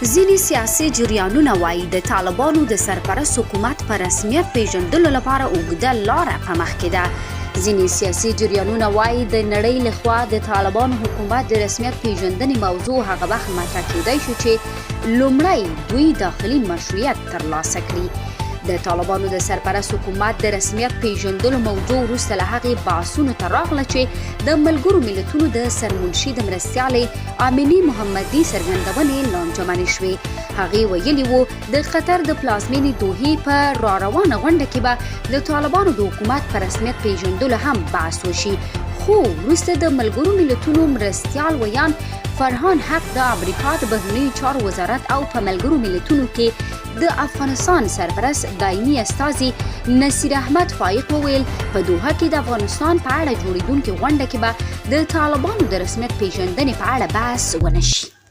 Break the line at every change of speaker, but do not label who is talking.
ځینې سیاسي جریانونه وایي د طالبانو د سرپرست حکومت په رسمیت پیژندلو لپاره اوږده لاره په مخ کې ده. ځینې سیاسي جریانونه وایي د نړۍ لخوا د طالبانو حکومت د رسمیت پیژندنې موضوع هغه وخت مطرح کېدای شو چې لومړی دوی داخلي مشروعیت ترلاسه کړي. د طالبانو د سرپرست حکومت د رسمیت پیژندلو موضوع وروسته له هغې بحثونو ته راغله چې د ملګرو ملتونو د سرمنشي د مرستیالې آمینې محمدي څرګندونې لانجمنې شوې. هغې ویلي وو د قطر د پلازمینې دوحې په راروانه غونډه کې به د طالبانو د حکومت په رسمیت پیژندلو هم بحث وشي، خو وروسته د ملګرو ملتونو مرستیال ویان فرهان حق د امریکا د بهرنیو چارو وزارت او په ملګرو ملتونو کې د افغانستان سرپرست دایمي استازي نصیر احمد فایق وویل په دوحه کې د افغانستان په اړه جوړیدونکې غونډه کې به د طالبانو د رسمیت پیژندنې په اړه بحث ونه شي.